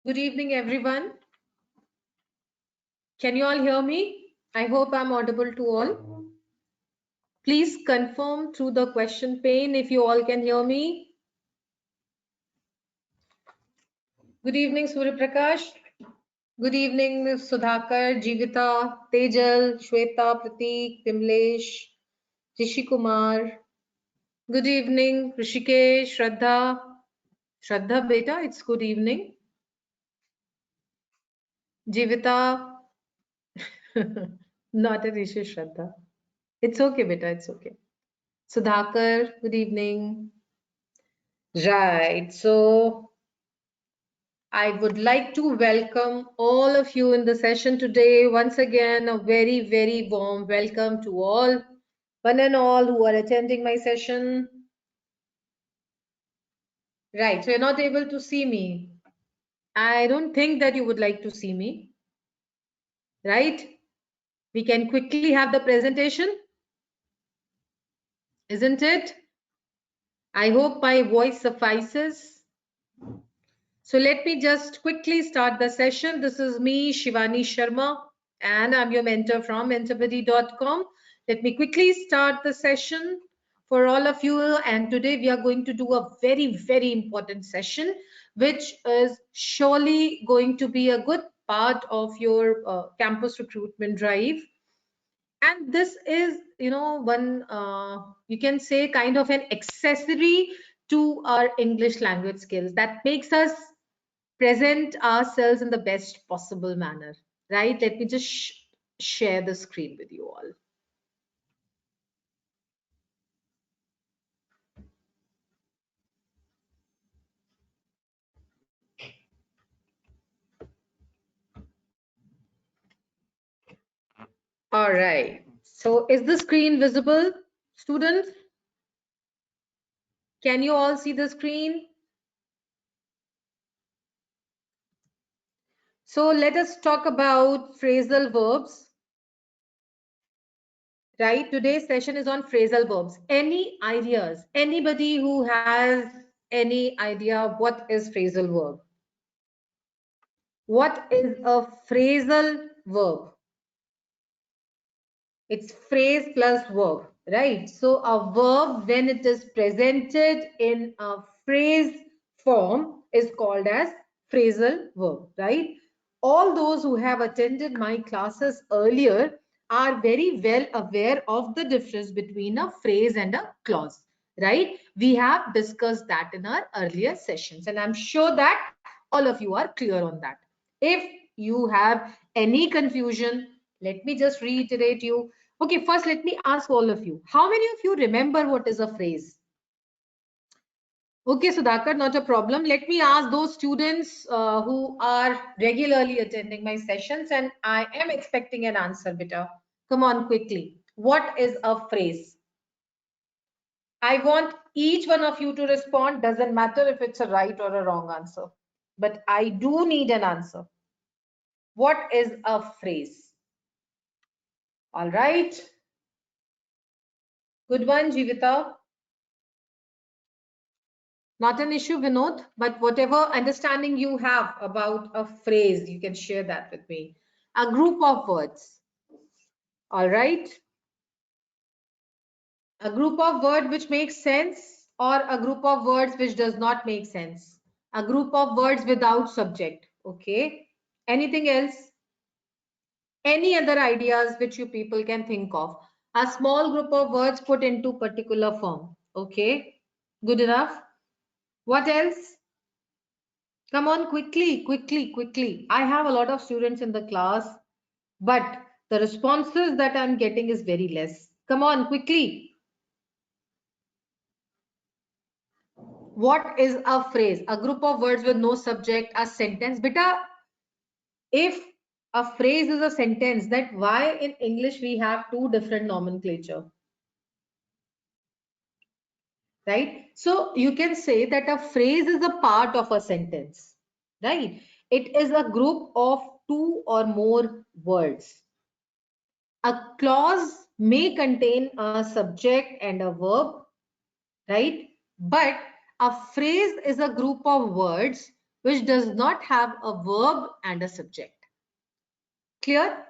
Good evening, everyone. Can you all hear me? I hope I'm audible to all. Please confirm through the question pane if you all can hear me. Good evening, Surya Prakash. Good evening, Sudhakar, Jivita, Tejal, Shweta, Prateek, Vimlesh, Rishi Kumar. Good evening, Rishikesh, Shraddha. Shraddha, beta, it's good evening. Jivita, not a Rishi Shraddha. It's okay, beta, it's okay. Sudhakar, good evening. Right. So I would like to welcome all of you in the session today. Once again, a very, very warm welcome to all, one and all who are attending my session. Right. So you're not able to see me. I don't think that you would like to see me. Right? We can quickly have the presentation. Isn't it? I hope my voice suffices. So let me just quickly start the session. This is me, Shivani Sharma, and I'm your mentor from mentorbuddy.com. Let me quickly start the session for all of you. And today we are going to do a very, very important session, which is surely going to be a good part of your campus recruitment drive. And this is, one, you can say, kind of an accessory to our English language skills that makes us present ourselves in the best possible manner, right? Let me just share the screen with you all. All right. So is the screen visible, students? Can you all see the screen? So let us talk about phrasal verbs. Right, today's session is on phrasal verbs. Any ideas? Anybody who has any idea what is phrasal verb? What is a phrasal verb? It's phrase plus verb, right? So a verb, when it is presented in a phrase form, is called as phrasal verb, right? All those who have attended my classes earlier are very well aware of the difference between a phrase and a clause, right? We have discussed that in our earlier sessions, and I'm sure that all of you are clear on that. If you have any confusion, let me just reiterate you. Okay, first let me ask all of you. How many of you remember what is a phrase? Okay, Sudhakar, not a problem. Let me ask those students who are regularly attending my sessions, and I am expecting an answer, beta. Come on, quickly. What is a phrase? I want each one of you to respond. Doesn't matter if it's a right or a wrong answer, but I do need an answer. What is a phrase? All right. Good one, Jivita. Not an issue, Vinod, but whatever understanding you have about a phrase, you can share that with me. A group of words. All right. A group of words which makes sense, or a group of words which does not make sense. A group of words without subject. Okay. Anything else? Any other ideas which you people can think of? A small group of words put into particular form. Okay. Good enough. What else? Come on, quickly, quickly, quickly. I have a lot of students in the class, but the responses that I'm getting is very less. Come on, quickly. What is a phrase? A group of words with no subject, a sentence. Beta, if a phrase is a sentence, that why in English we have two different nomenclature? Right? So you can say that a phrase is a part of a sentence, right? It is a group of two or more words. A clause may contain a subject and a verb, right? But a phrase is a group of words which does not have a verb and a subject. Clear?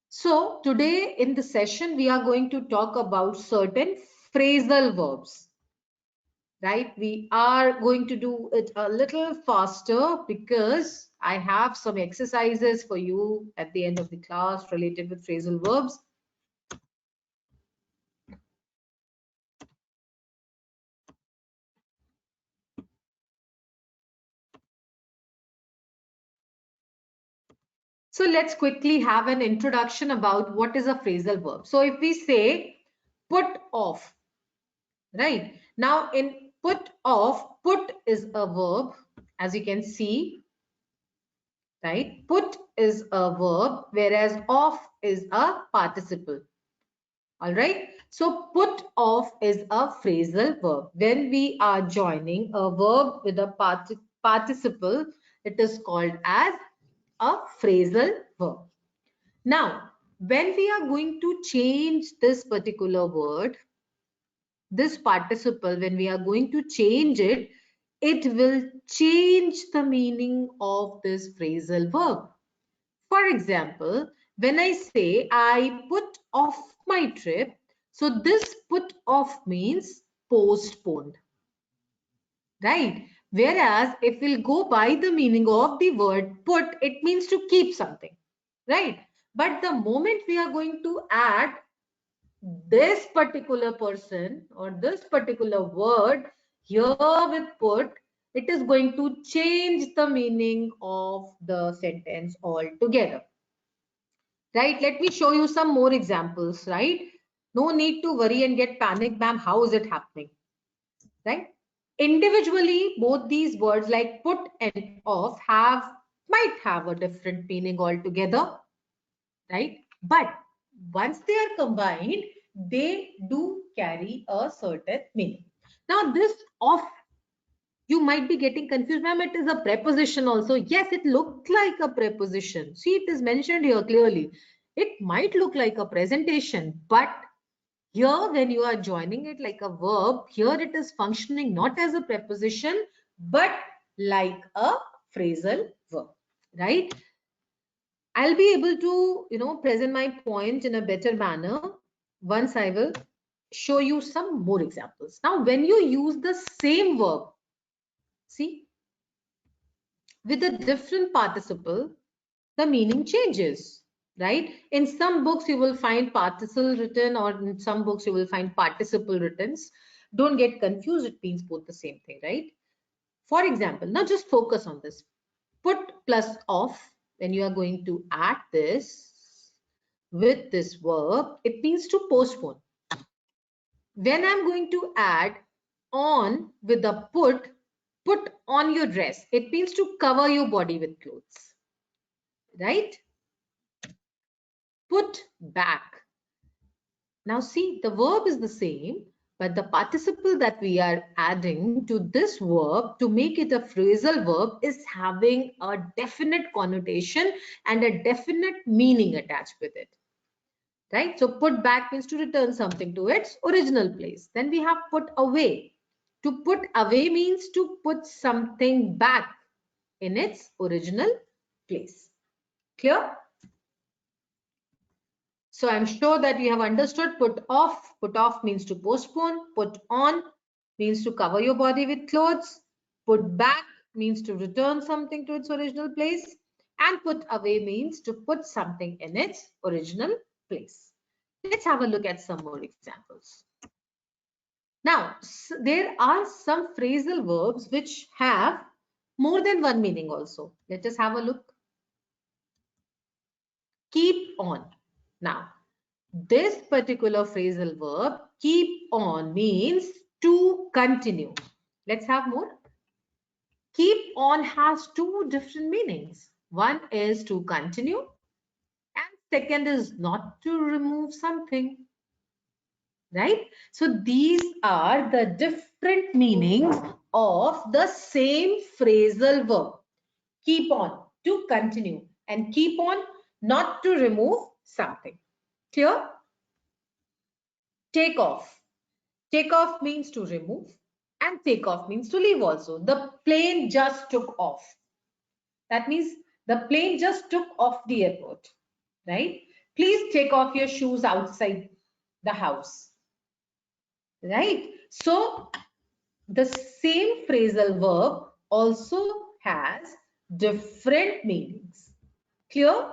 So today in the session, we are going to talk about certain phrasal verbs, right? We are going to do it a little faster because I have some exercises for you at the end of the class related with phrasal verbs. So let's quickly have an introduction about what is a phrasal verb. So if we say put off, right? Now in put off, put is a verb, as you can see, right? Put is a verb, whereas off is a participle. All right. So put off is a phrasal verb. When we are joining a verb with a participle, it is called as a phrasal verb. Now, when we are going to change this particular word, this participle, when we are going to change it, it will change the meaning of this phrasal verb. For example, when I say I put off my trip, so this put off means postponed, right? Whereas if we'll go by the meaning of the word put, it means to keep something, right? But the moment we are going to add this particular person or this particular word here with put, it is going to change the meaning of the sentence altogether. Right? Let me show you some more examples, right? No need to worry and get panic, ma'am. How is it happening? Right? Individually, both these words like put and off might have a different meaning altogether, right? But once they are combined, they do carry a certain meaning. Now, this off, you might be getting confused, ma'am. It is a preposition also. Yes, it looked like a preposition. See, it is mentioned here clearly. It might look like a presentation, but here when you are joining it like a verb, here it is functioning not as a preposition, but like a phrasal verb, right? I'll be able to, present my point in a better manner once I will show you some more examples. Now, when you use the same verb, see, with a different participle, the meaning changes, right? In some books, you will find participle written, or in some books, you will find participle written. Don't get confused. It means both the same thing, right? For example, now just focus on this. Put plus off, when you are going to add this with this verb, it means to postpone. When I'm going to add on with the put on your dress, it means to cover your body with clothes, right? Put back. Now see, the verb is the same, but the participle that we are adding to this verb to make it a phrasal verb is having a definite connotation and a definite meaning attached with it. Right? So put back means to return something to its original place. Then we have put away. To put away means to put something back in its original place. Clear? So I'm sure that you have understood put off. Put off means to postpone. Put on means to cover your body with clothes. Put back means to return something to its original place. And put away means to put something in its original place. Let's have a look at some more examples. Now, there are some phrasal verbs which have more than one meaning also. Let us have a look. Keep on. Now, this particular phrasal verb, keep on, means to continue. Let's have more. Keep on has two different meanings. One is to continue, and second is not to remove something. Right? So these are the different meanings of the same phrasal verb. Keep on, to continue, and keep on, not to remove something. Clear? Take off. Take off means to remove. And take off means to leave also. The plane just took off. That means the plane just took off the airport, right? Please take off your shoes outside the house, right? So the same phrasal verb also has different meanings. Clear?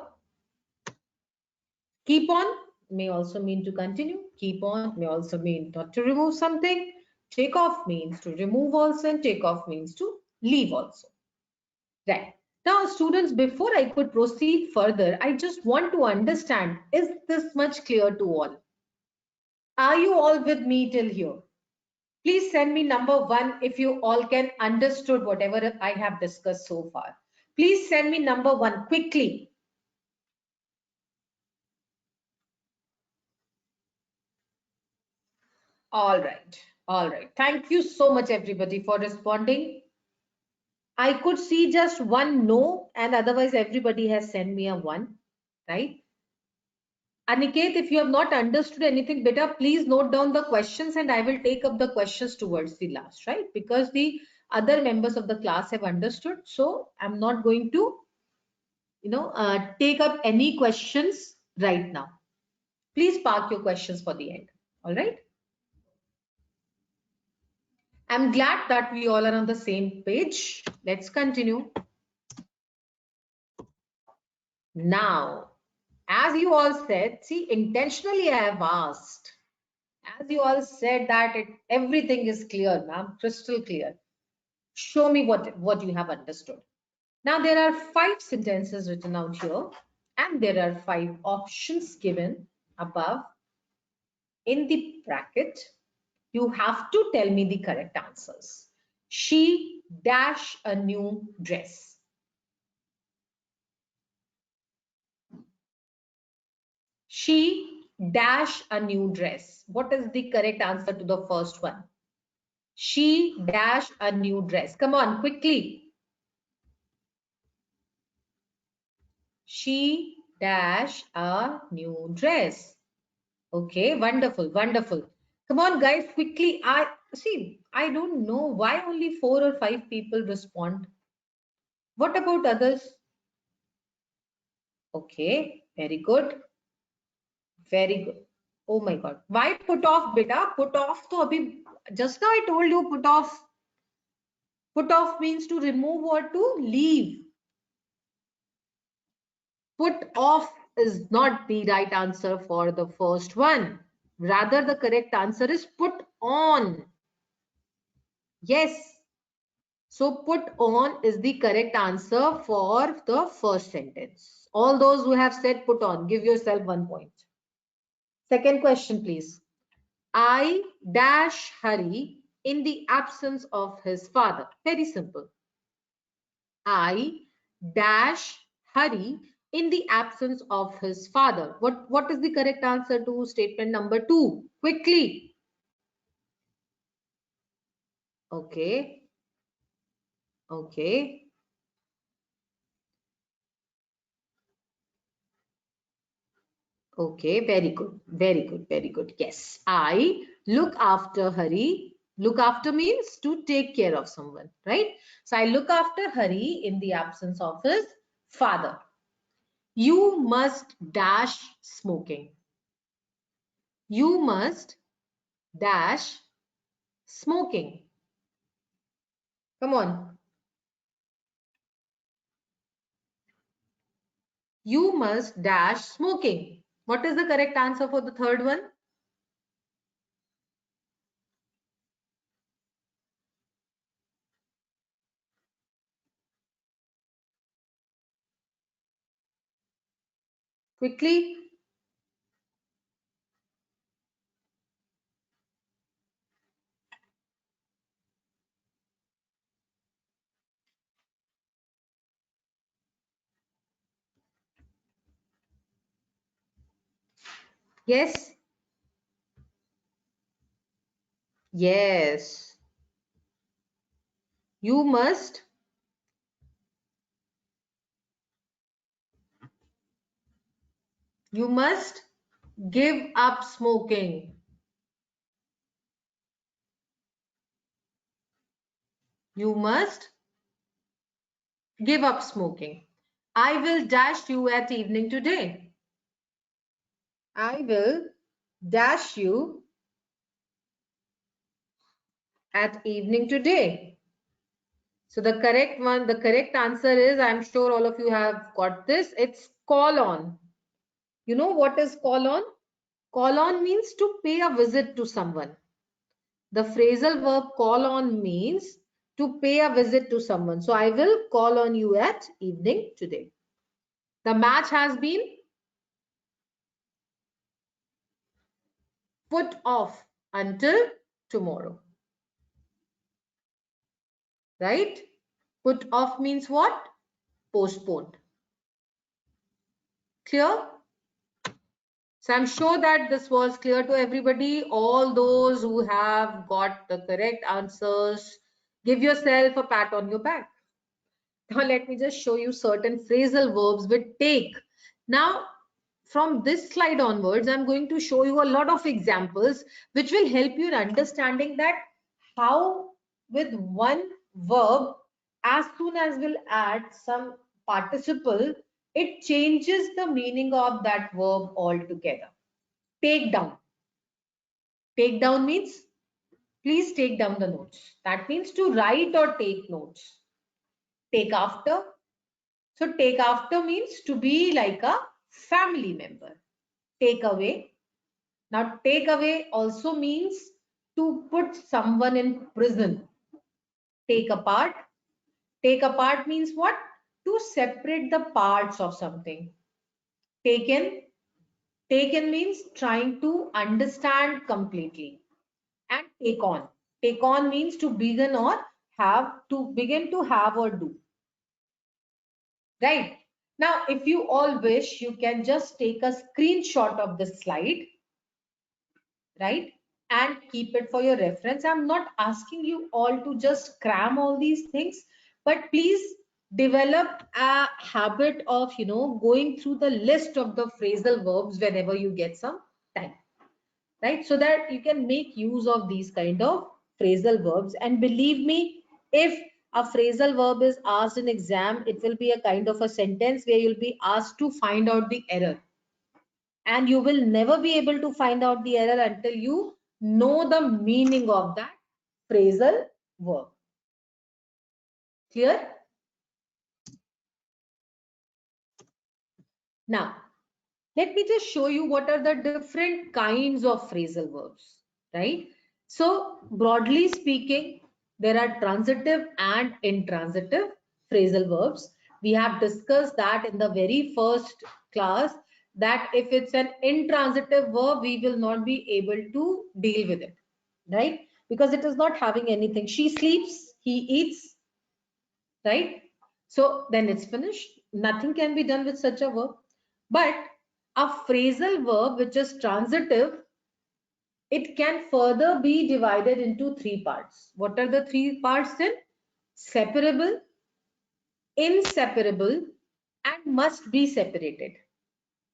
Keep on may also mean to continue. Keep on may also mean not to remove something. Take off means to remove also, and take off means to leave also. Right. Now, students, before I could proceed further, I just want to understand, is this much clear to all? Are you all with me till here? Please send me number 1 if you all can understood whatever I have discussed so far. Please send me number 1 quickly. All right. All right. Thank you so much, everybody, for responding. I could see just one no, and otherwise everybody has sent me a 1, right? Aniket, if you have not understood anything better, please note down the questions and I will take up the questions towards the last, right? Because the other members of the class have understood. So I'm not going to, take up any questions right now. Please park your questions for the end. All right. I'm glad that we all are on the same page. Let's continue. Now, as you all said, see, intentionally I have asked. As you all said that everything is clear, ma'am, crystal clear. Show me what you have understood. Now there are 5 sentences written out here and there are 5 options given above in the bracket. You have to tell me the correct answers. She dash a new dress. She dash a new dress. What is the correct answer to the first one? She dash a new dress. Come on, quickly. She dash a new dress. Okay, wonderful, wonderful. Come on, guys, quickly. I don't know why only 4 or 5 people respond. What about others? Okay, very good. Very good. Oh my God. Why put off, beta? Put off to abhi, just now I told you put off. Put off means to remove or to leave. Put off is not the right answer for the first one. Rather, the correct answer is put on. Yes. So put on is the correct answer for the first sentence. All those who have said put on, give yourself 1 point. Second question, please. I dash Hari in the absence of his father. Very simple. I dash Hari in the absence of his father. What is the correct answer to statement number 2? Quickly. Okay. Okay. Okay, very good, very good, very good. Yes, I look after Hari. Look after means to take care of someone, right? So I look after Hari in the absence of his father. You must dash smoking. You must dash smoking. Come on. You must dash smoking. What is the correct answer for the third one? Quickly. Yes. Yes. You must give up smoking. You must give up smoking. I will dash you at evening today. I will dash you at evening today. So the correct answer is, I'm sure all of you have got this. It's call on. You know what is call on? Call on means to pay a visit to someone. The phrasal verb call on means to pay a visit to someone. So I will call on you at evening today. The match has been put off until tomorrow. Right? Put off means what? Postponed. Clear? So I'm sure that this was clear to everybody. All those who have got the correct answers, give yourself a pat on your back. Now let me just show you certain phrasal verbs with take. Now from this slide onwards, I'm going to show you a lot of examples which will help you in understanding that how with one verb, as soon as we'll add some participle, it changes the meaning of that verb altogether. Take down. Take down means please take down the notes. That means to write or take notes. Take after. So take after means to be like a family member. Take away. Now take away also means to put someone in prison. Take apart. Take apart means what? To separate the parts of something. Taken. Taken means trying to understand completely. And take on. Take on means to begin or have, to begin to have or do. Right. Now, if you all wish, you can just take a screenshot of the slide, right? And keep it for your reference. I'm not asking you all to just cram all these things, but please develop a habit of, going through the list of the phrasal verbs whenever you get some time, right? So that you can make use of these kind of phrasal verbs. And believe me, if a phrasal verb is asked in exam, it will be a kind of a sentence where you'll be asked to find out the error. And you will never be able to find out the error until you know the meaning of that phrasal verb. Clear? Now, let me just show you what are the different kinds of phrasal verbs, right? So, broadly speaking, there are transitive and intransitive phrasal verbs. We have discussed that in the very first class, that if it's an intransitive verb, we will not be able to deal with it, right? Because it is not having anything. She sleeps, he eats, right? So then it's finished. Nothing can be done with such a verb. But a phrasal verb which is transitive, it can further be divided into three parts. What are the three parts then? Separable, inseparable, and must be separated.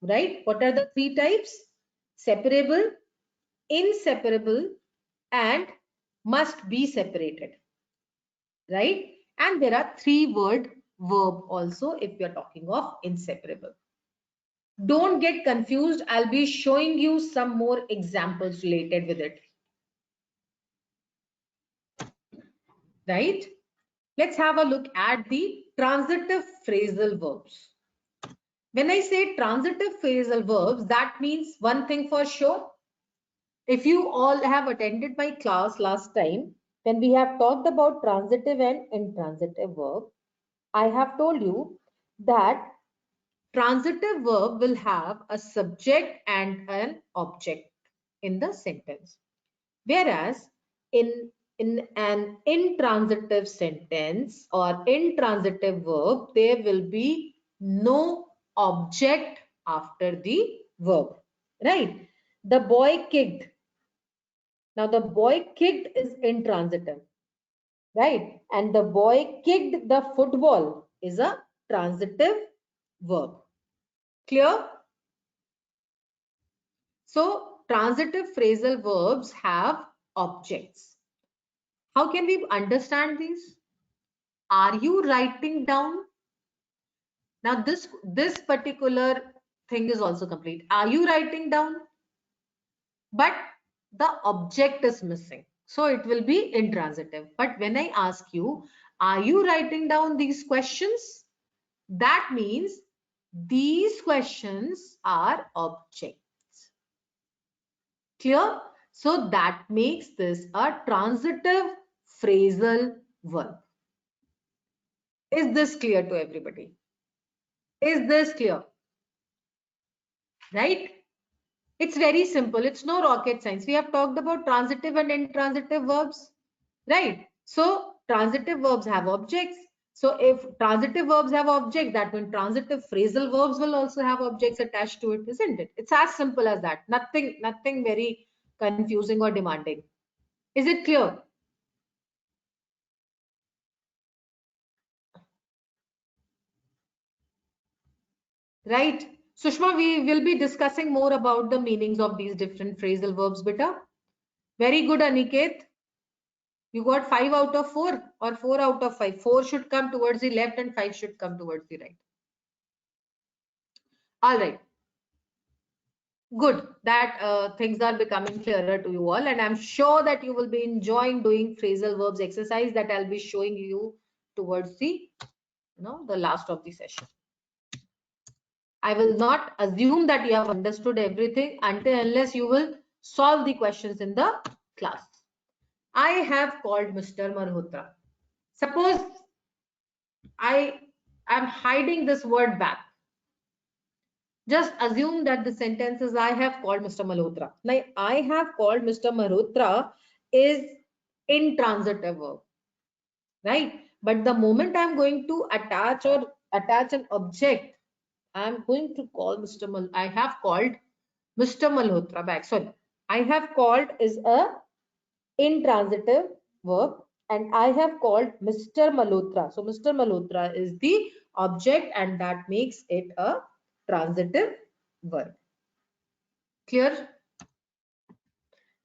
Right? What are the three types? Separable, inseparable, and must be separated. Right? And there are three-word verb also if we are talking of inseparable. Don't get confused. I'll be showing you some more examples related with it. Right? Let's have a look at the transitive phrasal verbs. When I say transitive phrasal verbs, that means one thing for sure. If you all have attended my class last time, when we have talked about transitive and intransitive verb, I have told you that transitive verb will have a subject and an object in the sentence. Whereas in an intransitive sentence or intransitive verb, there will be no object after the verb, right? The boy kicked. Now the boy kicked is intransitive, right? And the boy kicked the football is a transitive verb. Clear? So transitive phrasal verbs have objects. How can we understand these? Are you writing down? Now this particular thing is also complete. Are you writing down? But the object is missing. So it will be intransitive. But when I ask you, are you writing down these questions? That means these questions are objects. Clear? So that makes this a transitive phrasal verb. Is this clear to everybody? Is this clear? Right? It's very simple. It's no rocket science. We have talked about transitive and intransitive verbs, right? So transitive verbs have objects. So if transitive verbs have objects, that means transitive phrasal verbs will also have objects attached to it, isn't it? It's as simple as that. Nothing very confusing or demanding. Is it clear? Right. Sushma, we will be discussing more about the meanings of these different phrasal verbs, beta. Very good, Aniket. You got 5 out of 4 or 4 out of 5. 4 should come towards the left and 5 should come towards the right. All right. Good. That things are becoming clearer to you all. And I'm sure that you will be enjoying doing phrasal verbs exercise that I'll be showing you towards the last of the session. I will not assume that you have understood everything unless you will solve the questions in the class. I have called Mr. Malhotra. Suppose I am hiding this word back. Just assume that the sentence is I have called Mr. Malhotra. Now, I have called Mr. Malhotra is intransitive verb, right? But the moment I'm going to attach an object, I'm going to call I have called Mr. Malhotra back. Sorry, I have called is a intransitive verb and I have called Mr. Malhotra. So Mr. Malhotra is the object and that makes it a transitive verb. Clear?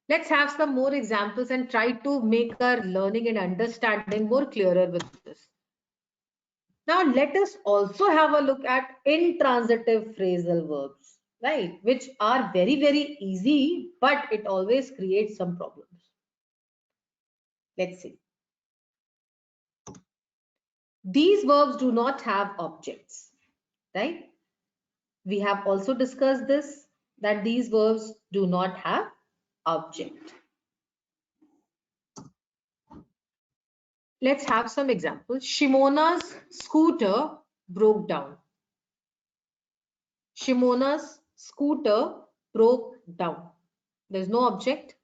Let's have some more examples and try to make our learning and understanding more clearer with this. Now let us also have a look at intransitive phrasal verbs, right? Which are very, very easy, but it always creates some problems. Let's see. These verbs do not have objects, right? We have also discussed this, that these verbs do not have object. Let's have some examples. Shimona's scooter broke down. Shimona's scooter broke down. There's no object.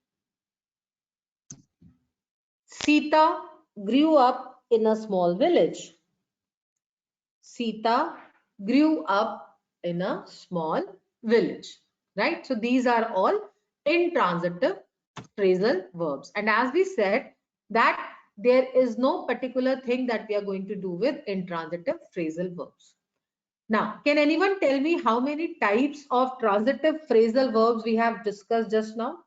Sita grew up in a small village. Sita grew up in a small village, right? So these are all intransitive phrasal verbs. And as we said that there is no particular thing that we are going to do with intransitive phrasal verbs. Now, can anyone tell me how many types of transitive phrasal verbs we have discussed just now?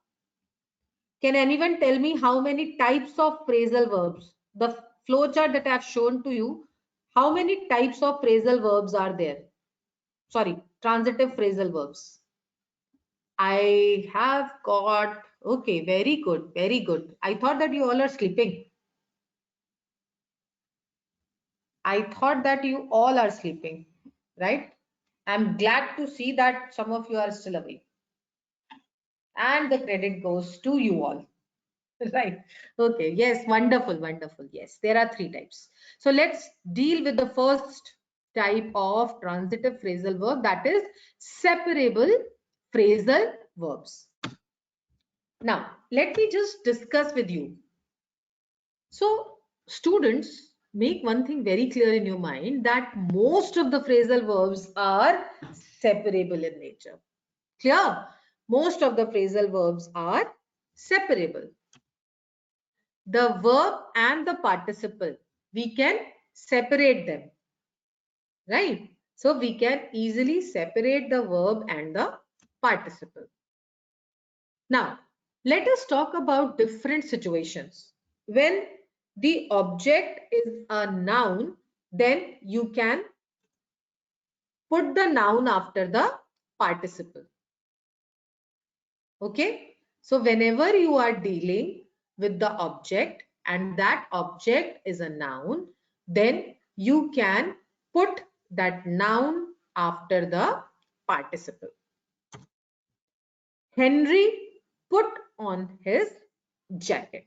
Can anyone tell me how many types of phrasal verbs? The flowchart that I have shown to you, how many types of phrasal verbs are there? Sorry, transitive phrasal verbs. I have got, okay, very good, very good. I thought that you all are sleeping. I thought that you all are sleeping, right? I'm glad to see that some of you are still awake. And the credit goes to you all. Right. Okay. Yes. Wonderful. Wonderful. Yes. There are 3 types. So let's deal with the first type of transitive phrasal verb, that is separable phrasal verbs. Now, let me just discuss with you. So, students, make one thing very clear in your mind, that most of the phrasal verbs are separable in nature. Clear? Most of the phrasal verbs are separable. The verb and the participle, we can separate them, right? So we can easily separate the verb and the participle. Now, let us talk about different situations when the object is a noun, then you can put the noun after the participle. Okay. So whenever you are dealing with the object and that object is a noun, then you can put that noun after the participle. Henry put on his jacket.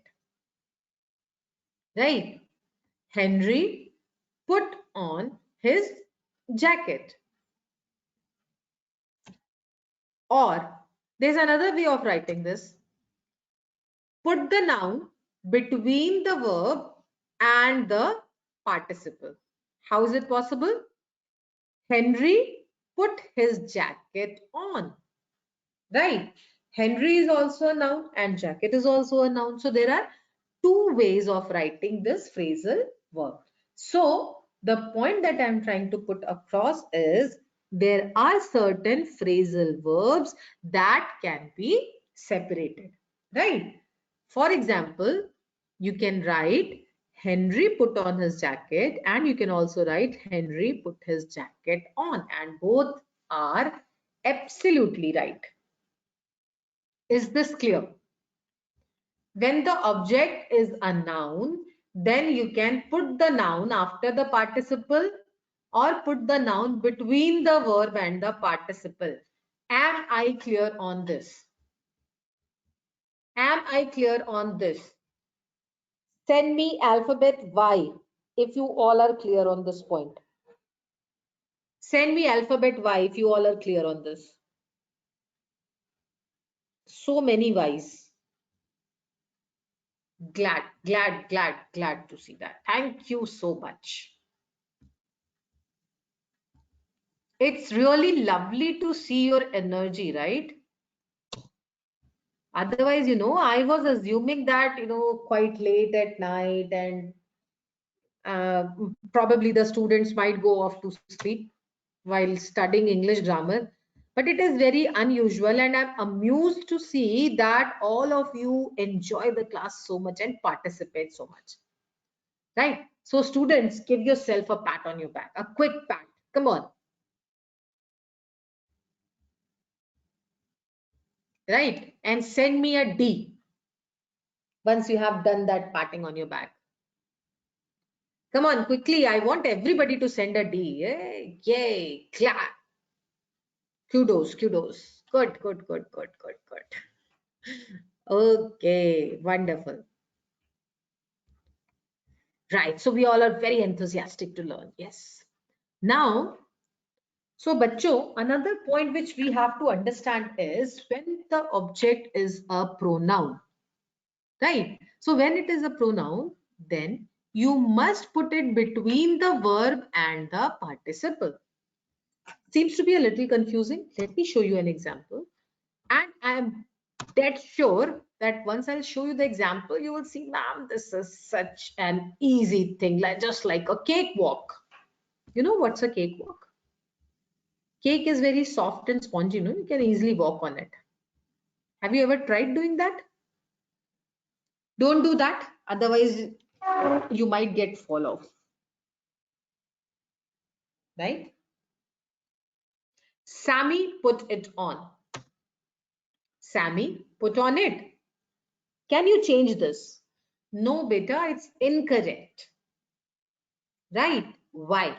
Right? Henry put on his jacket. Or there's another way of writing this. Put the noun between the verb and the participle. How is it possible? Henry put his jacket on. Right? Henry is also a noun and jacket is also a noun. So there are two ways of writing this phrasal verb. So the point that I'm trying to put across is there are certain phrasal verbs that can be separated. Right? For example, you can write Henry put on his jacket and you can also write Henry put his jacket on, and both are absolutely right. Is this clear? When the object is a noun, then you can put the noun after the participle or put the noun between the verb and the participle. Am I clear on this? Am I clear on this? Send me alphabet Y if you all are clear on this point. Send me alphabet Y if you all are clear on this. So many Ys. Glad to see that. Thank you so much. It's really lovely to see your energy, right? Otherwise, I was assuming that, quite late at night and probably the students might go off to sleep while studying English grammar. But it is very unusual and I'm amused to see that all of you enjoy the class so much and participate so much. Right? So students, give yourself a pat on your back, a quick pat. Come on. Right? And send me a D once you have done that patting on your back. Come on, quickly. I want everybody to send a D. Yay, yay, clap. Kudos. Good. Okay, wonderful. Right, so we all are very enthusiastic to learn. Yes. Now, so bachcho, another point which we have to understand is when the object is a pronoun. Right. So when it is a pronoun, then you must put it between the verb and the participle. Seems to be a little confusing. Let me show you an example. And I am dead sure that once I'll show you the example, you will see, ma'am, this is such an easy thing, like just like a cakewalk. You know what's a cakewalk? Cake is very soft and spongy, you can easily walk on it. Have you ever tried doing that? Don't do that, otherwise you might get fall off. Right? Sammy put it on. Sammy put on it. Can you change this? No, beta, it's incorrect. Right? Why?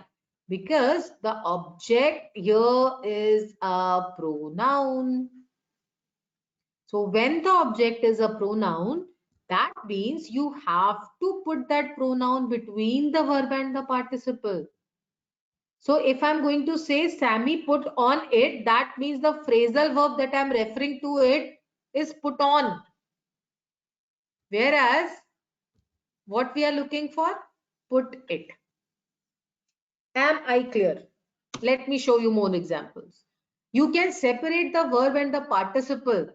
Because the object here is a pronoun. So when the object is a pronoun, that means you have to put that pronoun between the verb and the participle. So if I'm going to say Sammy put on it, that means the phrasal verb that I'm referring to it is put on. Whereas what we are looking for? Put it. Am I clear? Let me show you more examples. You can separate the verb and the participle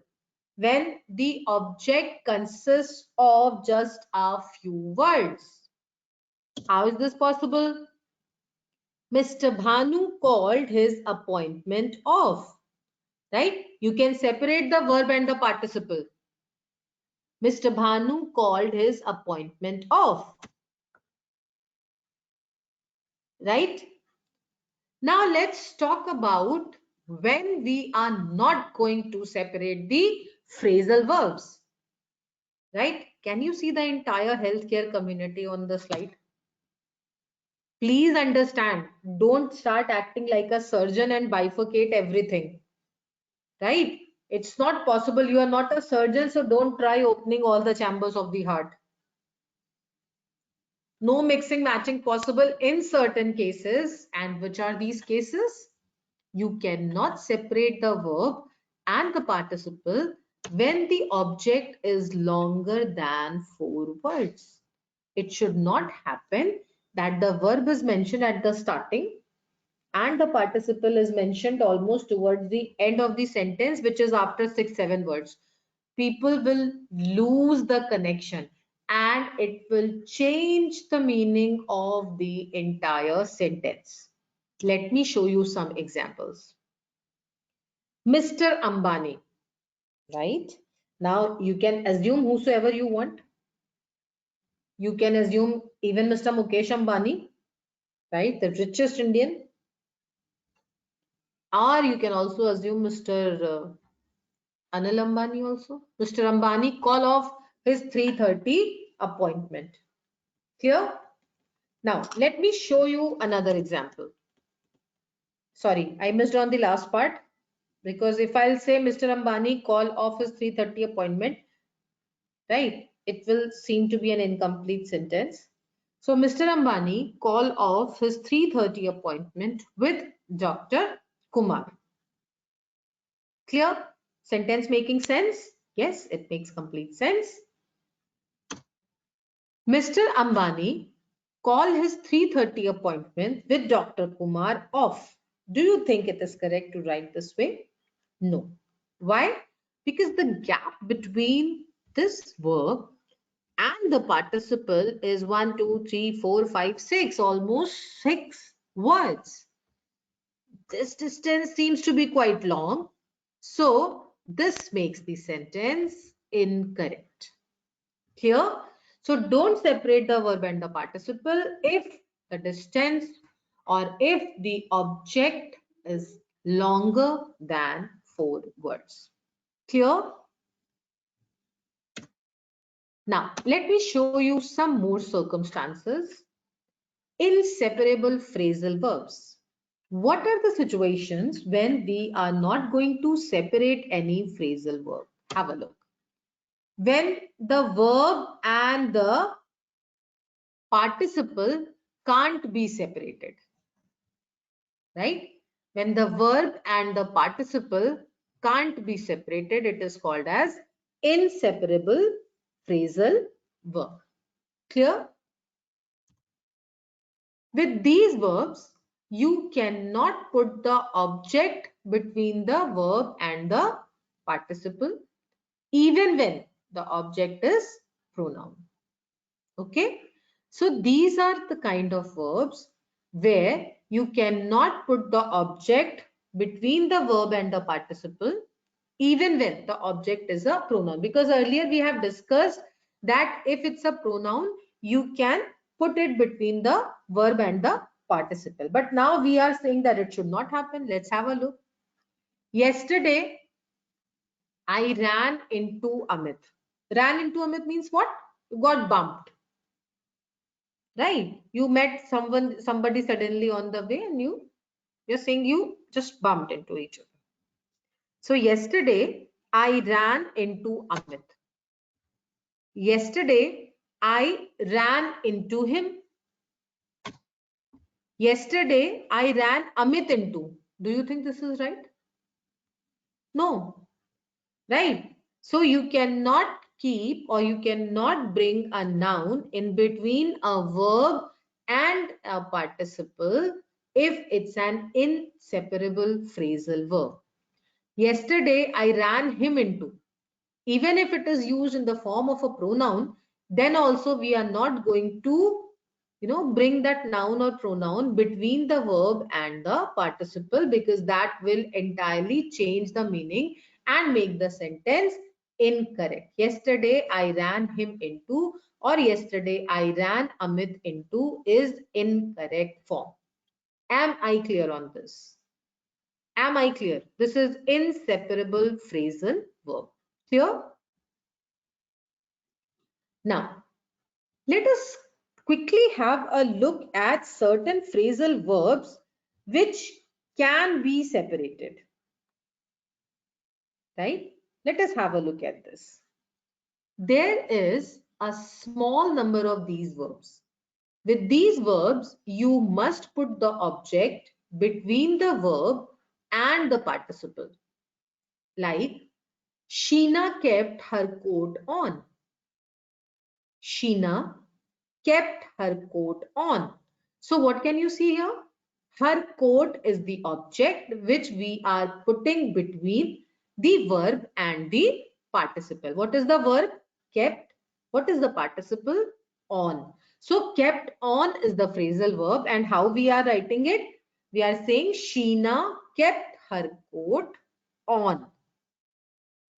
when the object consists of just a few words. How is this possible? Mr. Bhanu called his appointment off. Right? You can separate the verb and the participle. Mr. Bhanu called his appointment off. Right? Now let's talk about when we are not going to separate the phrasal verbs. Right? Can you see the entire healthcare community on the slide? Please understand, don't start acting like a surgeon and bifurcate everything. Right? It's not possible. You are not a surgeon, so don't try opening all the chambers of the heart. No mixing matching possible in certain cases. And which are these cases? You cannot separate the verb and the participle when the object is longer than 4 words. It should not happen that the verb is mentioned at the starting and the participle is mentioned almost towards the end of the sentence, which is after 6-7 words. People will lose the connection and it will change the meaning of the entire sentence. Let me show you some examples. Mr. Ambani, right? Now you can assume whosoever you want. You can assume even Mr. Mukesh Ambani, right? The richest Indian. Or you can also assume Mr. Anil Ambani also. Mr. Ambani call off his 3:30 appointment. Clear? Now, let me show you another example. Sorry, I missed on the last part because if I'll say Mr. Ambani call off his 3:30 appointment, right, it will seem to be an incomplete sentence. So, Mr. Ambani call off his 3:30 appointment with Dr. Kumar. Clear? Sentence making sense? Yes, it makes complete sense. Mr. Ambani call his 3:30 appointment with Dr. Kumar off. Do you think it is correct to write this way? No. Why? Because the gap between this verb and the participle is 1, 2, 3, 4, 5, 6, almost 6 words. This distance seems to be quite long. So this makes the sentence incorrect. Clear? So don't separate the verb and the participle if the distance or if the object is longer than 4 words. Clear? Now, let me show you some more circumstances. Inseparable phrasal verbs. What are the situations when we are not going to separate any phrasal verb? Have a look. When the verb and the participle can't be separated, right? When the verb and the participle can't be separated, it is called as inseparable phrasal verb. Clear? With these verbs, you cannot put the object between the verb and the participle, even when the object is pronoun. Okay? So these are the kind of verbs where you cannot put the object between the verb and the participle, even when the object is a pronoun. Because earlier we have discussed that if it's a pronoun, you can put it between the verb and the participle. But now we are saying that it should not happen. Let's have a look. Yesterday, I ran into Amit. Ran into Amit means what? You got bumped. Right? You met somebody suddenly on the way and you're saying you just bumped into each other. So yesterday, I ran into Amit. Yesterday, I ran into him. Yesterday, I ran Amit into. Do you think this is right? No. Right? So you cannot keep or you cannot bring a noun in between a verb and a participle if it's an inseparable phrasal verb. Yesterday, I ran him into. Even if it is used in the form of a pronoun, then also we are not going to bring that noun or pronoun between the verb and the participle, because that will entirely change the meaning and make the sentence incorrect. Yesterday I ran him into, or yesterday I ran Amit into is incorrect form. Am I clear on this? Am I clear? This is inseparable phrasal verb. Clear? Now, let us quickly have a look at certain phrasal verbs which can be separated. Right? Let us have a look at this. There is a small number of these verbs. With these verbs, you must put the object between the verb and the participle. Like, Sheena kept her coat on. Sheena kept her coat on. So what can you see here? Her coat is the object which we are putting between the verb and the participle. What is the verb? Kept. What is the participle? On. So kept on is the phrasal verb, and how we are writing it? We are saying Sheena kept her coat on.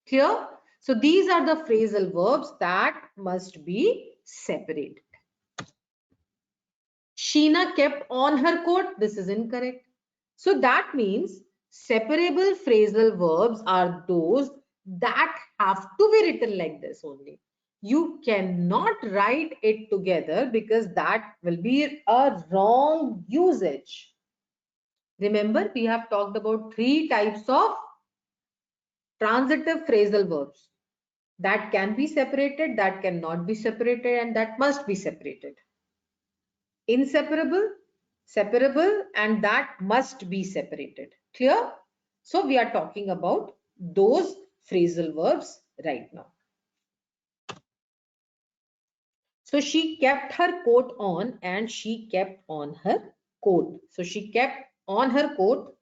Clear? So these are the phrasal verbs that must be separated. Sheena kept on her coat. This is incorrect. So that means separable phrasal verbs are those that have to be written like this only. You cannot write it together because that will be a wrong usage. Remember, we have talked about 3 types of transitive phrasal verbs that can be separated, that cannot be separated, and that must be separated. Inseparable, separable, and that must be separated. Clear? So we are talking about those phrasal verbs right now. So she kept her coat on and she kept on her coat. So she kept on her coat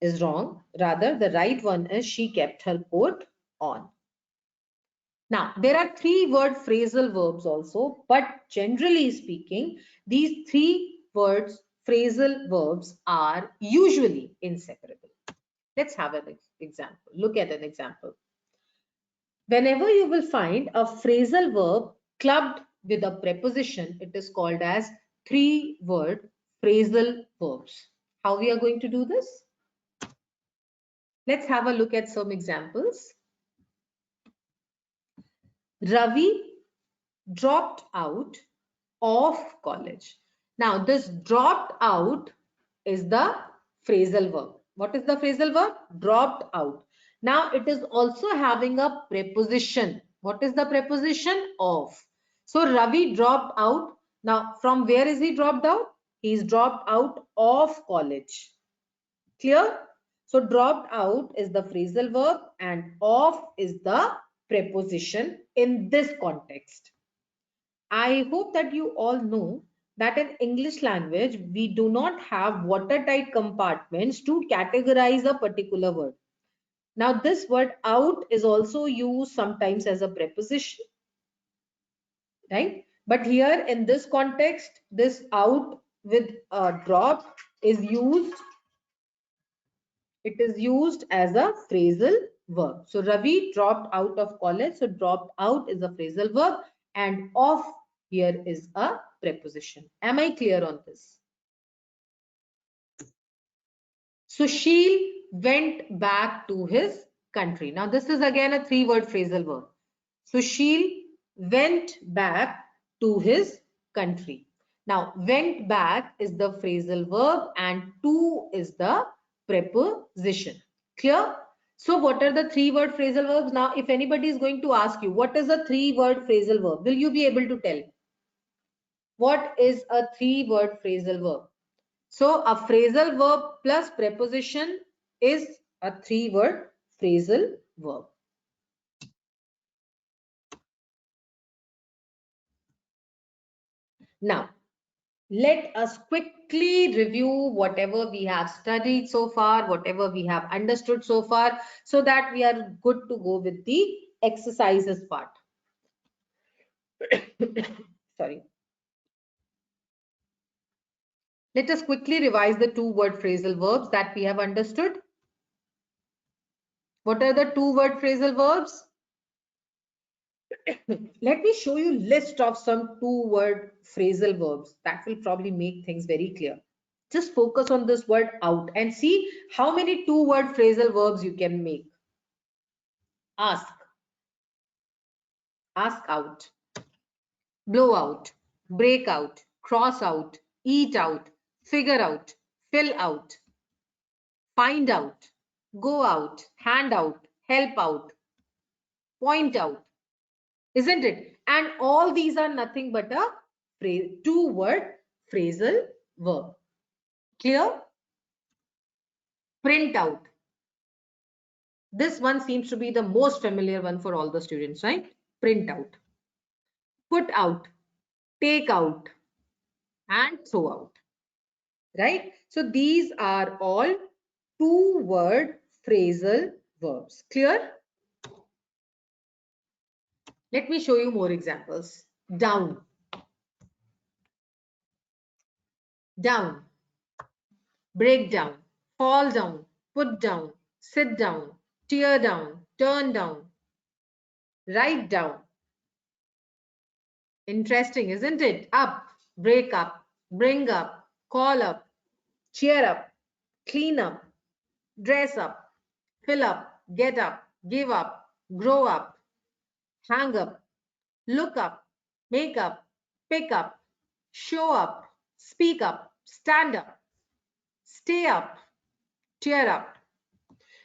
is wrong. Rather, the right one is she kept her coat on. Now, there are 3 word phrasal verbs also, but generally speaking, these 3 words phrasal verbs are usually inseparable. Let's have an example. Look at an example. Whenever you will find a phrasal verb clubbed with a preposition, it is called as 3 word phrasal verbs. How we are going to do this? Let's have a look at some examples. Ravi dropped out of college. Now, this dropped out is the phrasal verb. What is the phrasal verb? Dropped out. Now, it is also having a preposition. What is the preposition? Of. So, Ravi dropped out. Now, from where is he dropped out? He is dropped out of college. Clear? So, dropped out is the phrasal verb and of is the preposition in this context. I hope that you all know that in English language, we do not have watertight compartments to categorize a particular word. Now, this word out is also used sometimes as a preposition, right? But here in this context, this out with a drop is used. It is used as a phrasal verb. So Ravi dropped out of college. So dropped out is a phrasal verb and off here is a preposition. Am I clear on this? Sushil went back to his country. Now this is again a 3 word phrasal verb. Sushil went back to his country. Now went back is the phrasal verb and to is the preposition. Clear? So what are the 3 word phrasal verbs? Now if anybody is going to ask you what is a 3 word phrasal verb, will you be able to tell? What is a 3 word phrasal verb? So a phrasal verb plus preposition is a 3 word phrasal verb. Now, let us quickly review whatever we have studied so far, whatever we have understood so far, so that we are good to go with the exercises part. Sorry. Let us quickly revise the 2 word phrasal verbs that we have understood. What are the 2 word phrasal verbs? Let me show you list of some two-word phrasal verbs. That will probably make things very clear. Just focus on this word out and see how many two-word phrasal verbs you can make. Ask, ask out, blow out, break out, cross out, eat out, figure out, fill out, find out, go out, hand out, help out, point out, isn't it? And all these are nothing but a two-word phrasal verb. Clear? Print out. This one seems to be the most familiar one for all the students, right? Print out. Put out, take out, and throw out. Right? So these are all two-word phrasal verbs. Clear? Let me show you more examples. Down, down, break down, fall down, put down, sit down, tear down, turn down, write down. Interesting, isn't it? Up, break up, bring up, call up, cheer up, clean up, dress up, fill up, get up, give up, grow up, hang up, look up, make up, pick up, show up, speak up, stand up, stay up, cheer up.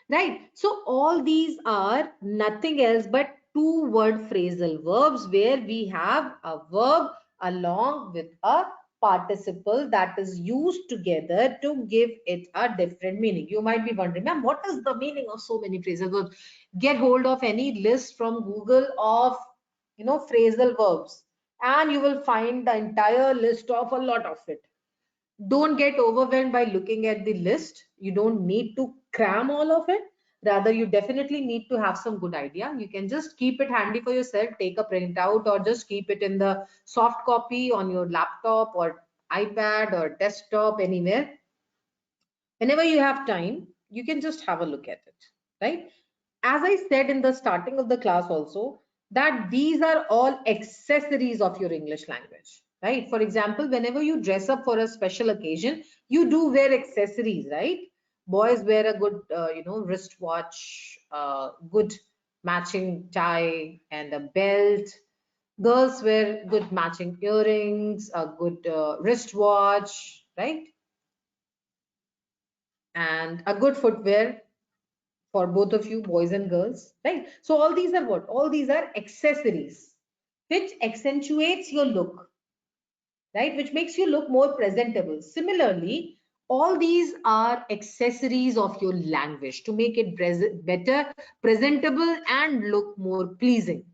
Right? So all these are nothing else but two-word phrasal verbs where we have a verb along with a participle that is used together to give it a different meaning. You might be wondering, ma'am, what is the meaning of so many phrasal verbs? Get hold of any list from Google of, phrasal verbs, and you will find the entire list of a lot of it. Don't get overwhelmed by looking at the list. You don't need to cram all of it. Rather, you definitely need to have some good idea. You can just keep it handy for yourself, take a printout, or just keep it in the soft copy on your laptop or iPad or desktop, anywhere. Whenever you have time, you can just have a look at it, right? As I said in the starting of the class also, that these are all accessories of your English language, right? For example, whenever you dress up for a special occasion, you do wear accessories, right? Boys wear a good, wristwatch, good matching tie and a belt. Girls wear good matching earrings, a good wristwatch, right? And a good footwear for both of you, boys and girls, right? So all these are what? All these are accessories which accentuates your look, right? Which makes you look more presentable. Similarly, all these are accessories of your language to make it better, presentable, and look more pleasing,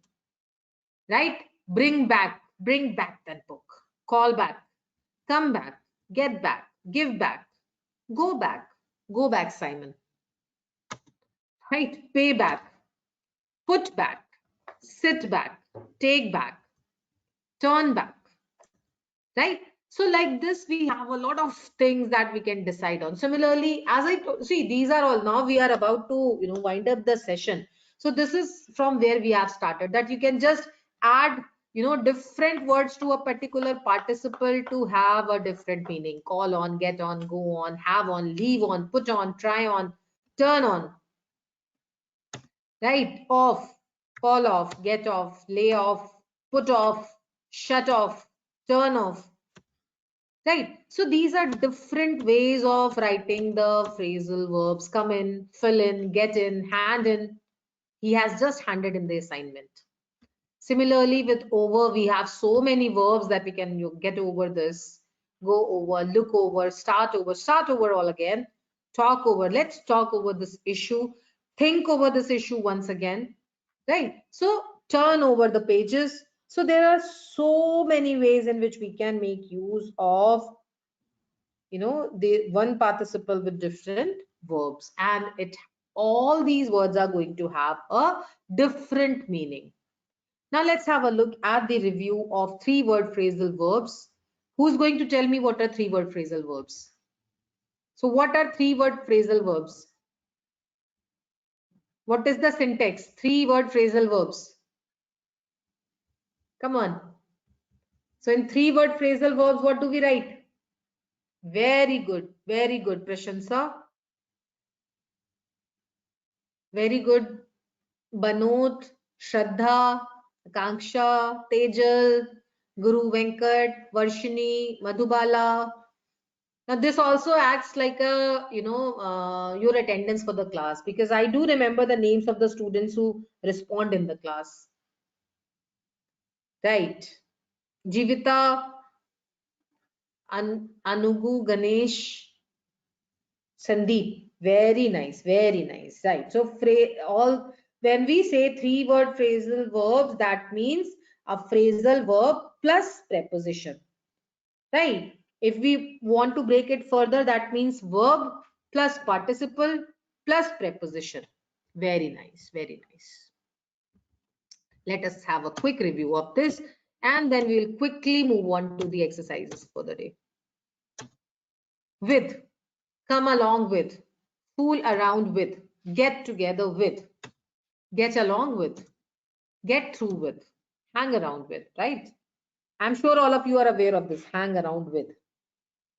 right? Bring back that book. Call back, come back, get back, give back, go back, Simon, right? Pay back, put back, sit back, take back, turn back, right? So like this, we have a lot of things that we can decide on. Similarly, as I see, these are all, now we are about to, wind up the session. So this is from where we have started, that you can just add, different words to a particular participle to have a different meaning. Call on, get on, go on, have on, leave on, put on, try on, turn on, right? Off, fall off, get off, lay off, put off, shut off, turn off, right? So these are different ways of writing the phrasal verbs. Come in, fill in, get in, hand in. He has just handed in the assignment. Similarly, with over, we have so many verbs that we can get over this, go over, look over, start over all again, talk over. Let's talk over this issue, think over this issue once again, right? So turn over the pages. So there are so many ways in which we can make use of, the one participle with different verbs, and all these words are going to have a different meaning. Now let's have a look at the review of three-word phrasal verbs. Who's going to tell me what are three-word phrasal verbs? So what are three-word phrasal verbs? What is the syntax? Three-word phrasal verbs. Come on. So in 3-word phrasal verbs, what do we write? Very good, Prashansa. Very good. Banot, Shraddha, Akanksha, Tejal, Guru Venkat, Varshini, Madhubala. Now this also acts like a, your attendance for the class, because I do remember the names of the students who respond in the class. Right. Jivita, Anugu, Ganesh, Sandeep. Very nice, very nice. Right. So when we say 3-word phrasal verbs, that means a phrasal verb plus preposition. Right. If we want to break it further, that means verb plus participle plus preposition. Very nice, very nice. Let us have a quick review of this, and then we will quickly move on to the exercises for the day. With, come along with, fool around with, get together with, get along with, get through with, hang around with, right? I'm sure all of you are aware of this, hang around with,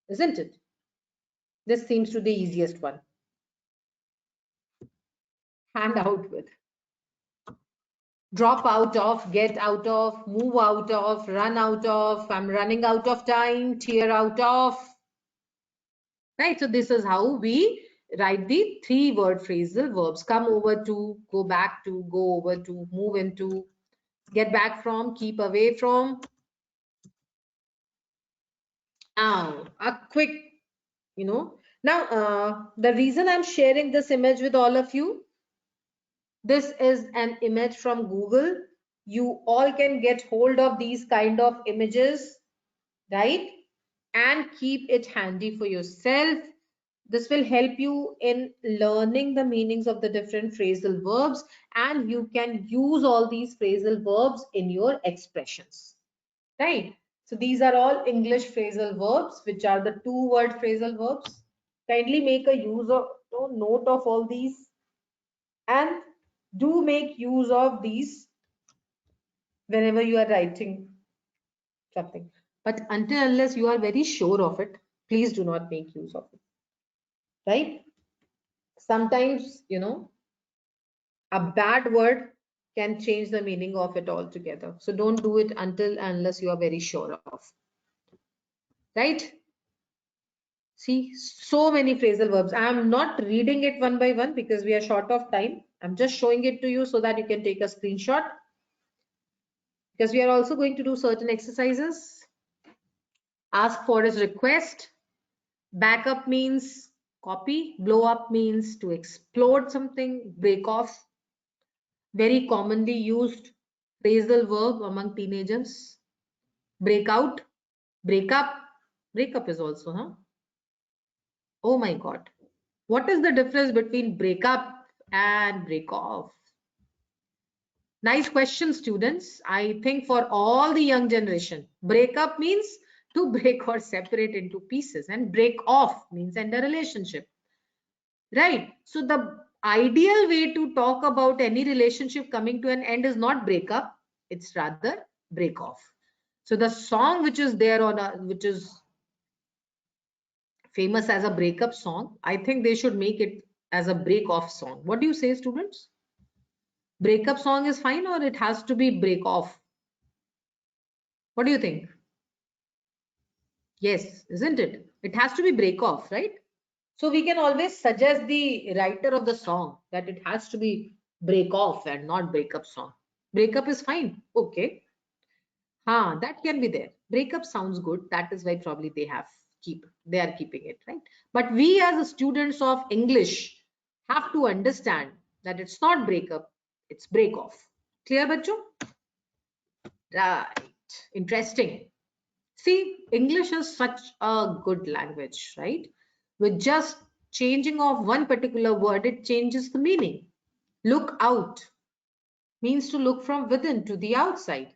isn't it? This seems to be the easiest one. Hand out with. Drop out of, get out of, move out of, run out of, I'm running out of time, tear out of. Right, so this is how we write the 3-word phrasal verbs. Come over to, go back to, go over to, move into, get back from, keep away from. Now, a quick, now the reason I'm sharing this image with all of you, this is an image from Google. You all can get hold of these kind of images, right? And keep it handy for yourself. This will help you in learning the meanings of the different phrasal verbs, and you can use all these phrasal verbs in your expressions, right? So these are all English phrasal verbs, which are the 2-word phrasal verbs. Kindly make a use of note of all these, and do make use of these whenever you are writing something. But until unless you are very sure of it, please do not make use of it, right? Sometimes, a bad word can change the meaning of it altogether. So don't do it until unless you are very sure of, right? See, so many phrasal verbs. I am not reading it one by one because we are short of time. I'm just showing it to you so that you can take a screenshot, because we are also going to do certain exercises. Ask for is request. Back up means copy. Blow up means to explode something, break off. Very commonly used phrasal verb among teenagers. Break out, break up. Break up is also, huh? Oh my God. What is the difference between break up and break off? Nice question, students. I think for all the young generation, break up means to break or separate into pieces, and break off means end a relationship, right? So the ideal way to talk about any relationship coming to an end is not break up, it's rather break off. So the song which is there which is famous as a breakup song, I think they should make it as a break off song. What do you say, students? Breakup song is fine, or it has to be break off? What do you think? Yes, isn't it? It has to be break off, right? So we can always suggest the writer of the song that it has to be break off and not breakup song. Breakup is fine. Okay. That can be there. Breakup sounds good. That is why probably they are keeping it, right? But we as students of English have to understand that it's not breakup, it's break off. Clear, bachcho? Right. Interesting. See, English is such a good language, right? With just changing of one particular word, it changes the meaning. Look out means to look from within to the outside.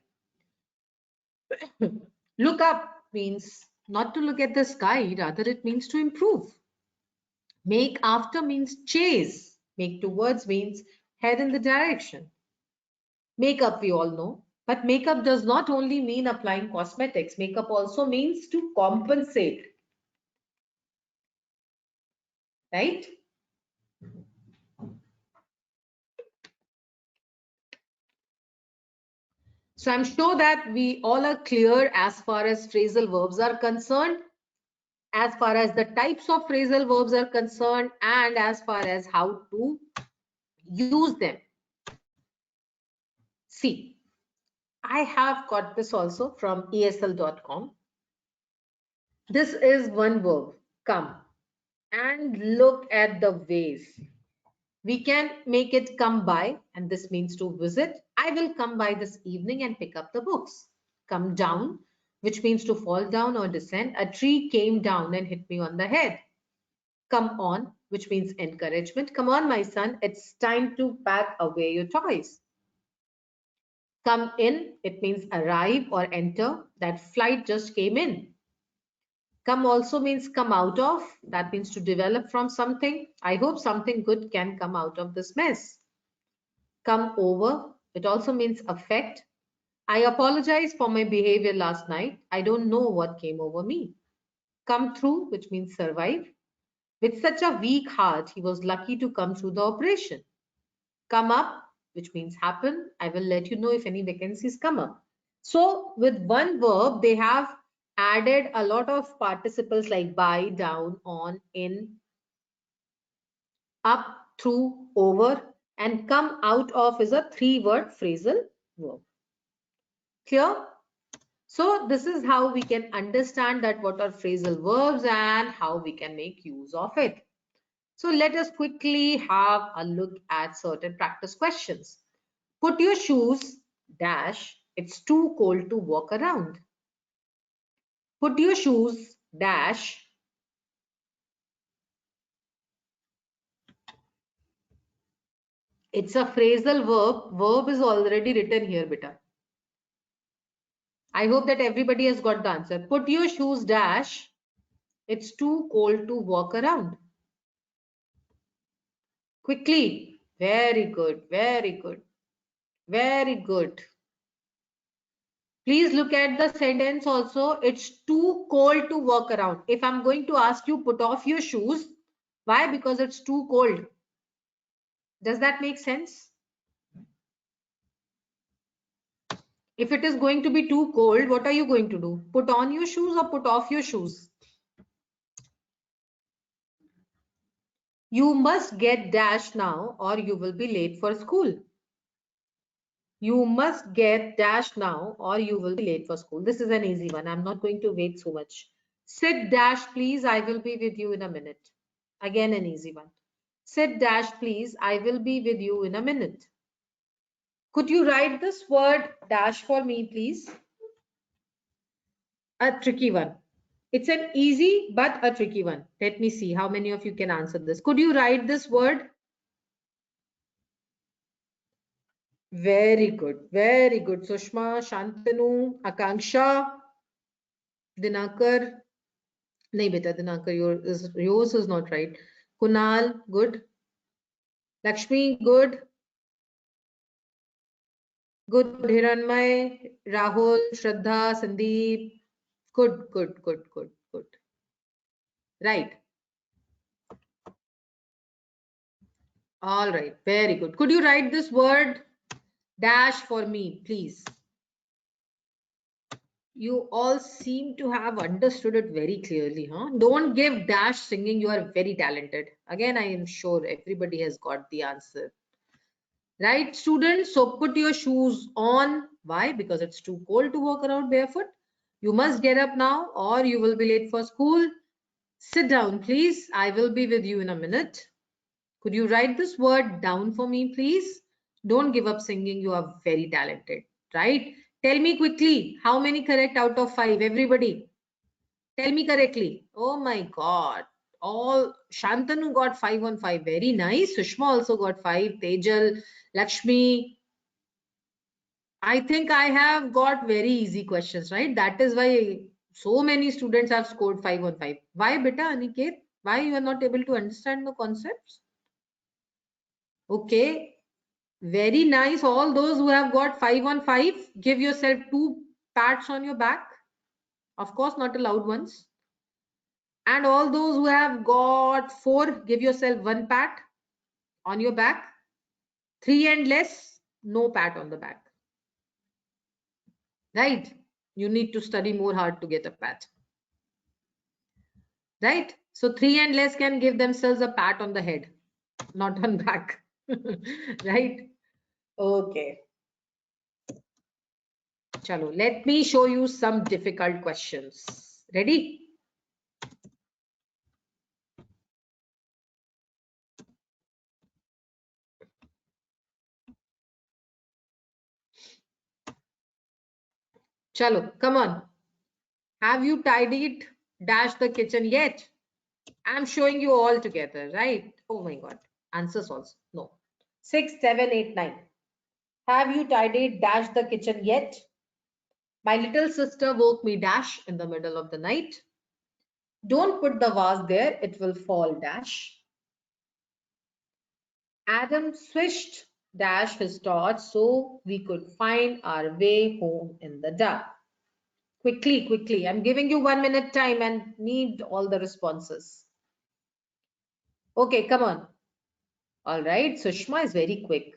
Look up means not to look at the sky, rather it means to improve. Make after means chase. Make towards means head in the direction. Make up, we all know. But makeup does not only mean applying cosmetics. Makeup also means to compensate, right? So I'm sure that we all are clear as far as phrasal verbs are concerned, as far as the types of phrasal verbs are concerned, and as far as how to use them. See, I have got this also from esl.com. This is one verb, come, and look at the ways. We can make it come by, and this means to visit. I will come by this evening and pick up the books. Come down, which means to fall down or descend. A tree came down and hit me on the head. Come on, which means encouragement. Come on, my son, it's time to pack away your toys. Come in, it means arrive or enter. That flight just came in. Come also means come out of. That means to develop from something. I hope something good can come out of this mess. Come over, it also means affect. I apologize for my behavior last night. I don't know what came over me. Come through, which means survive. With such a weak heart, he was lucky to come through the operation. Come up, which means happen. I will let you know if any vacancies come up. So with one verb, they have added a lot of participles like by, down, on, in, up, through, over, and come out of is a three-word phrasal verb. Clear? So this is how we can understand that what are phrasal verbs and how we can make use of it. So let us quickly have a look at certain practice questions. Put your shoes, dash, it's too cold to walk around. Put your shoes, dash. It's a phrasal verb. Verb is already written here, beta. I hope that everybody has got the answer. Put your shoes, dash. It's too cold to walk around. Quickly. Very good. Very good. Very good. Please look at the sentence also. It's too cold to walk around. If I'm going to ask you, put off your shoes. Why? Because it's too cold. Does that make sense? If it is going to be too cold, what are you going to do? Put on your shoes or put off your shoes? You must get dash now or you will be late for school. You must get dash now or you will be late for school. This is an easy one. I'm not going to wait so much. Sit dash please. I will be with you in a minute. Again an easy one. Sit dash please. I will be with you in a minute. Could you write this word dash for me please? A tricky one. It's an easy but a tricky one. Let me see how many of you can answer this. Could you write this word? Very good. Very good. Sushma, Shantanu, Akanksha, Dinakar. Nahi beta, Dinakar, yours is not right. Kunal, good. Lakshmi, good. Good. Hiranmay, Rahul, Shraddha, Sandeep. Good, good, good, good, good. Right. All right. Very good. Could you write this word dash for me, please? You all seem to have understood it very clearly, huh? Don't give dash singing. You are very talented. Again, I am sure everybody has got the answer. Right, students? So put your shoes on. Why? Because it's too cold to walk around barefoot. You must get up now or you will be late for school. Sit down, please. I will be with you in a minute. Could you write this word down for me, please? Don't give up singing. You are very talented, right? Tell me quickly, how many correct out of 5? Everybody, tell me correctly. Oh my God. All Shantanu got 5 on 5. Very nice. Sushma also got 5. Tejal, Lakshmi. I think I have got very easy questions, right? That is why so many students have scored 5 on 5. Why, beta, Aniket? Why you are not able to understand the concepts? Okay. Very nice. All those who have got 5 on 5, give yourself 2 pats on your back. Of course, not the loud ones. And all those who have got 4, give yourself 1 pat on your back. 3 and less, no pat on the back. Right? You need to study more hard to get a pat. Right? So 3 and less can give themselves a pat on the head, not on back. Right? Okay. Chalo, let me show you some difficult questions. Ready? Chalo, come on. Have you tidied dash the kitchen yet? I'm showing you all together, right? Oh my God. Answers also. No. 6, 7, 8, 9. Have you tidied dash the kitchen yet? My little sister woke me dash in the middle of the night. Don't put the vase there, it will fall dash. Adam swished dash his torch so we could find our way home in the dark. Quickly, quickly. I'm giving you 1 minute time and need all the responses. Okay, come on. All right, Sushma is very quick.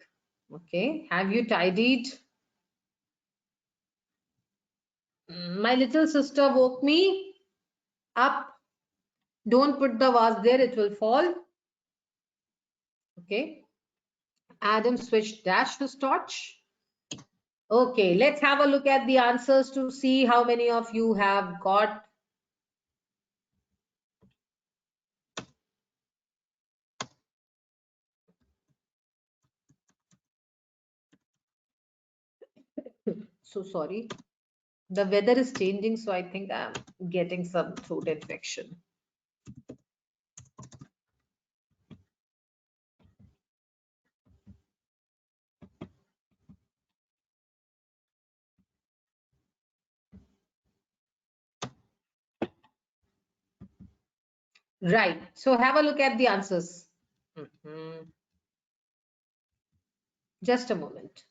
Okay, have you tidied? My little sister woke me up. Don't put the vase there, it will fall. Okay. Adam switched dash his torch. Okay, let's have a look at the answers to see how many of you have got. So sorry. The weather is changing, so I think I'm getting some throat infection. Right. So have a look at the answers. Just a moment.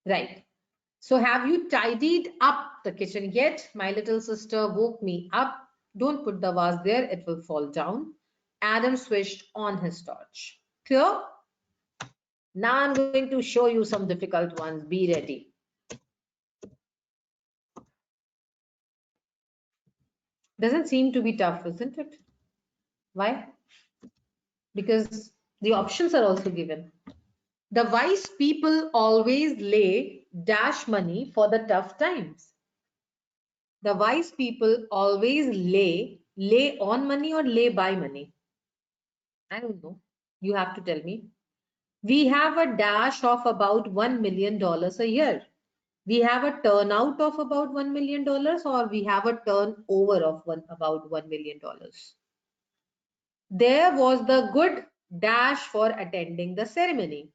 Right. So have you tidied up the kitchen yet? My little sister woke me up. Don't put the vase there, it will fall down. Adam switched on his torch. Clear? Now I'm going to show you some difficult ones. Be ready. Doesn't seem to be tough, isn't it? Why? Because the options are also given. The wise people always lay dash money for the tough times. The wise people always lay on money or lay by money. I don't know. You have to tell me. We have a dash of about $1 million a year. We have a turnout of about $1 million, or we have a turnover of about $1 million. There was the good dash for attending the ceremony.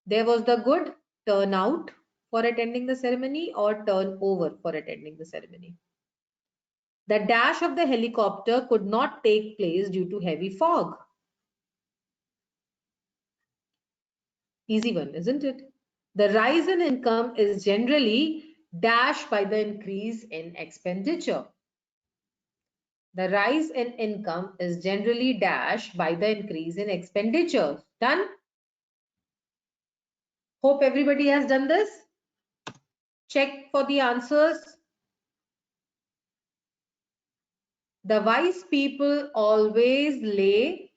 There was the good turnout for attending the ceremony or turnover for attending the ceremony. The dash of the helicopter could not take place due to heavy fog. Easy one, isn't it? The rise in income is generally dashed by the increase in expenditure. The rise in income is generally dashed by the increase in expenditure. Done? Hope everybody has done this. Check for the answers. The wise people always lay.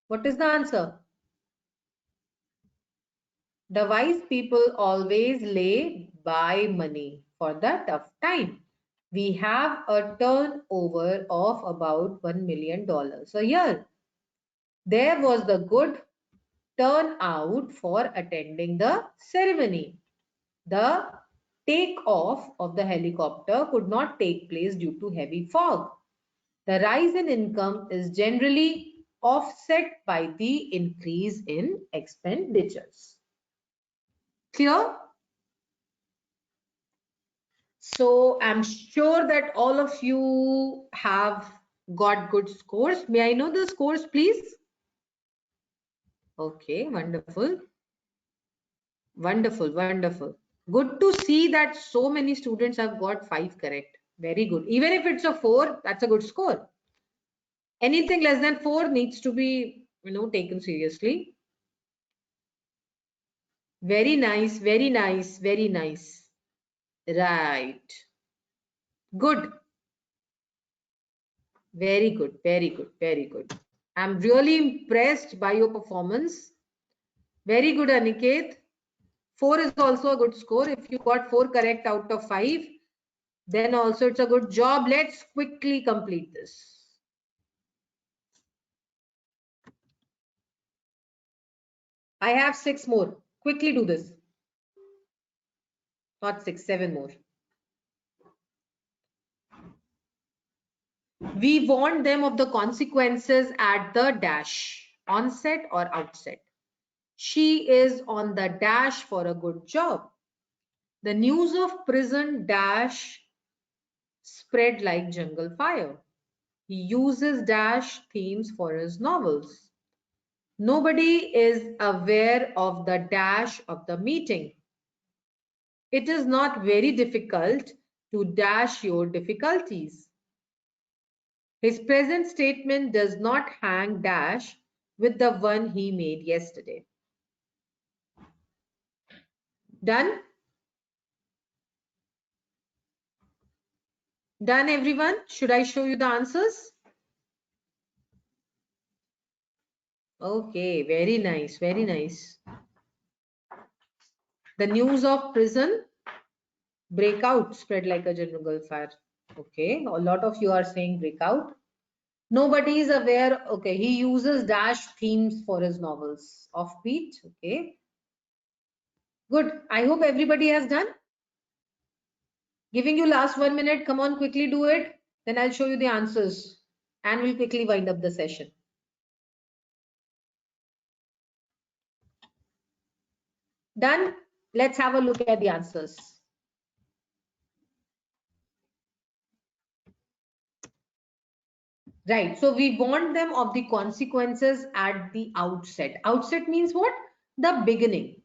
What is the answer? The wise people always lay by money for the tough time. We have a turnover of about $1 million a year. There was the good turnout for attending the ceremony. The takeoff of the helicopter could not take place due to heavy fog. The rise in income is generally offset by the increase in expenditures. Clear? So I'm sure that all of you have got good scores. May I know the scores, please? Okay, wonderful. Wonderful, wonderful. Good to see that so many students have got 5 correct. Very good. Even if it's a 4, that's a good score. Anything less than 4 needs to be, taken seriously. Very nice, very nice, very nice. Right. Good. Very good, very good, very good. I'm really impressed by your performance. Very good, Aniket. 4 is also a good score. If you got 4 correct out of 5, then also it's a good job. Let's quickly complete this. I have 6 more. Quickly do this. Not 6, 7 more. We warn them of the consequences at the dash, onset or outset. She is on the dash for a good job. The news of prison dash spread like jungle fire. He uses dash themes for his novels. Nobody is aware of the dash of the meeting. It is not very difficult to dash your difficulties. His present statement does not hang dash with the one he made yesterday. Done? Done, everyone? Should I show you the answers? Okay, very nice, very nice. The news of prison breakout spread like a jungle fire. Okay, a lot of you are saying breakout. Nobody is aware. Okay, he uses dash themes for his novels. Offbeat. Okay, good. I hope everybody has done. Giving you last 1 minute. Come on, quickly do it. Then I'll show you the answers and we'll quickly wind up the session. Done? Let's have a look at the answers. Right. So we warned them of the consequences at the outset. Outset means what? The beginning.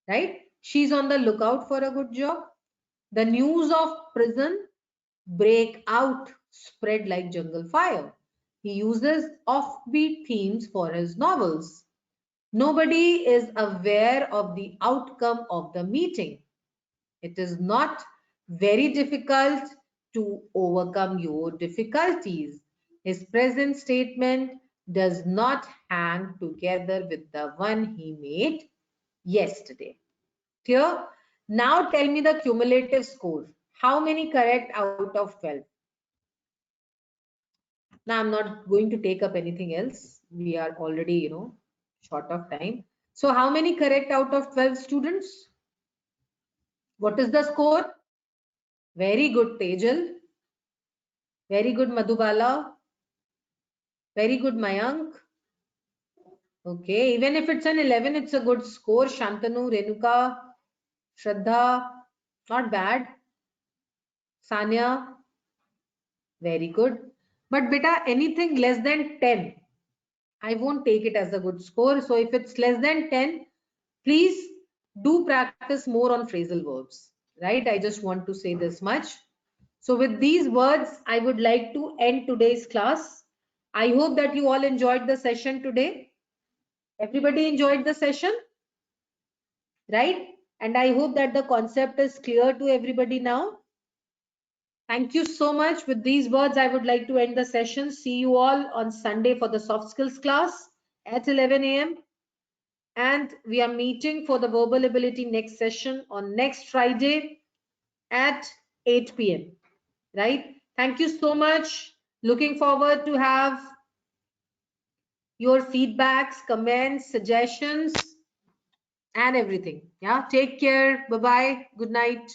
Right? She's on the lookout for a good job. The news of prison break out spread like jungle fire. He uses offbeat themes for his novels. Nobody is aware of the outcome of the meeting. It is not very difficult to overcome your difficulties. His present statement does not hang together with the one he made yesterday. Clear? Now tell me the cumulative score. How many correct out of 12? Now I'm not going to take up anything else. We are already, short of time. So how many correct out of 12 students? What is the score? Very good, Tejal. Very good, Madhubala. Very good, Mayank. Okay, even if it's an 11, it's a good score. Shantanu, Renuka, Shraddha, not bad. Sanya, very good. But beta, anything less than 10, I won't take it as a good score. So if it's less than 10, please do practice more on phrasal verbs, right? I just want to say this much. So with these words, I would like to end today's class. I hope that you all enjoyed the session today. Everybody enjoyed the session, right? And I hope that the concept is clear to everybody now. Thank you so much. With these words, I would like to end the session. See you all on Sunday for the soft skills class at 11 a.m. And we are meeting for the verbal ability next session on next Friday at 8 p.m. Right? Thank you so much. Looking forward to have your feedbacks, comments, suggestions, and everything. Yeah. Take care. Bye-bye. Good night.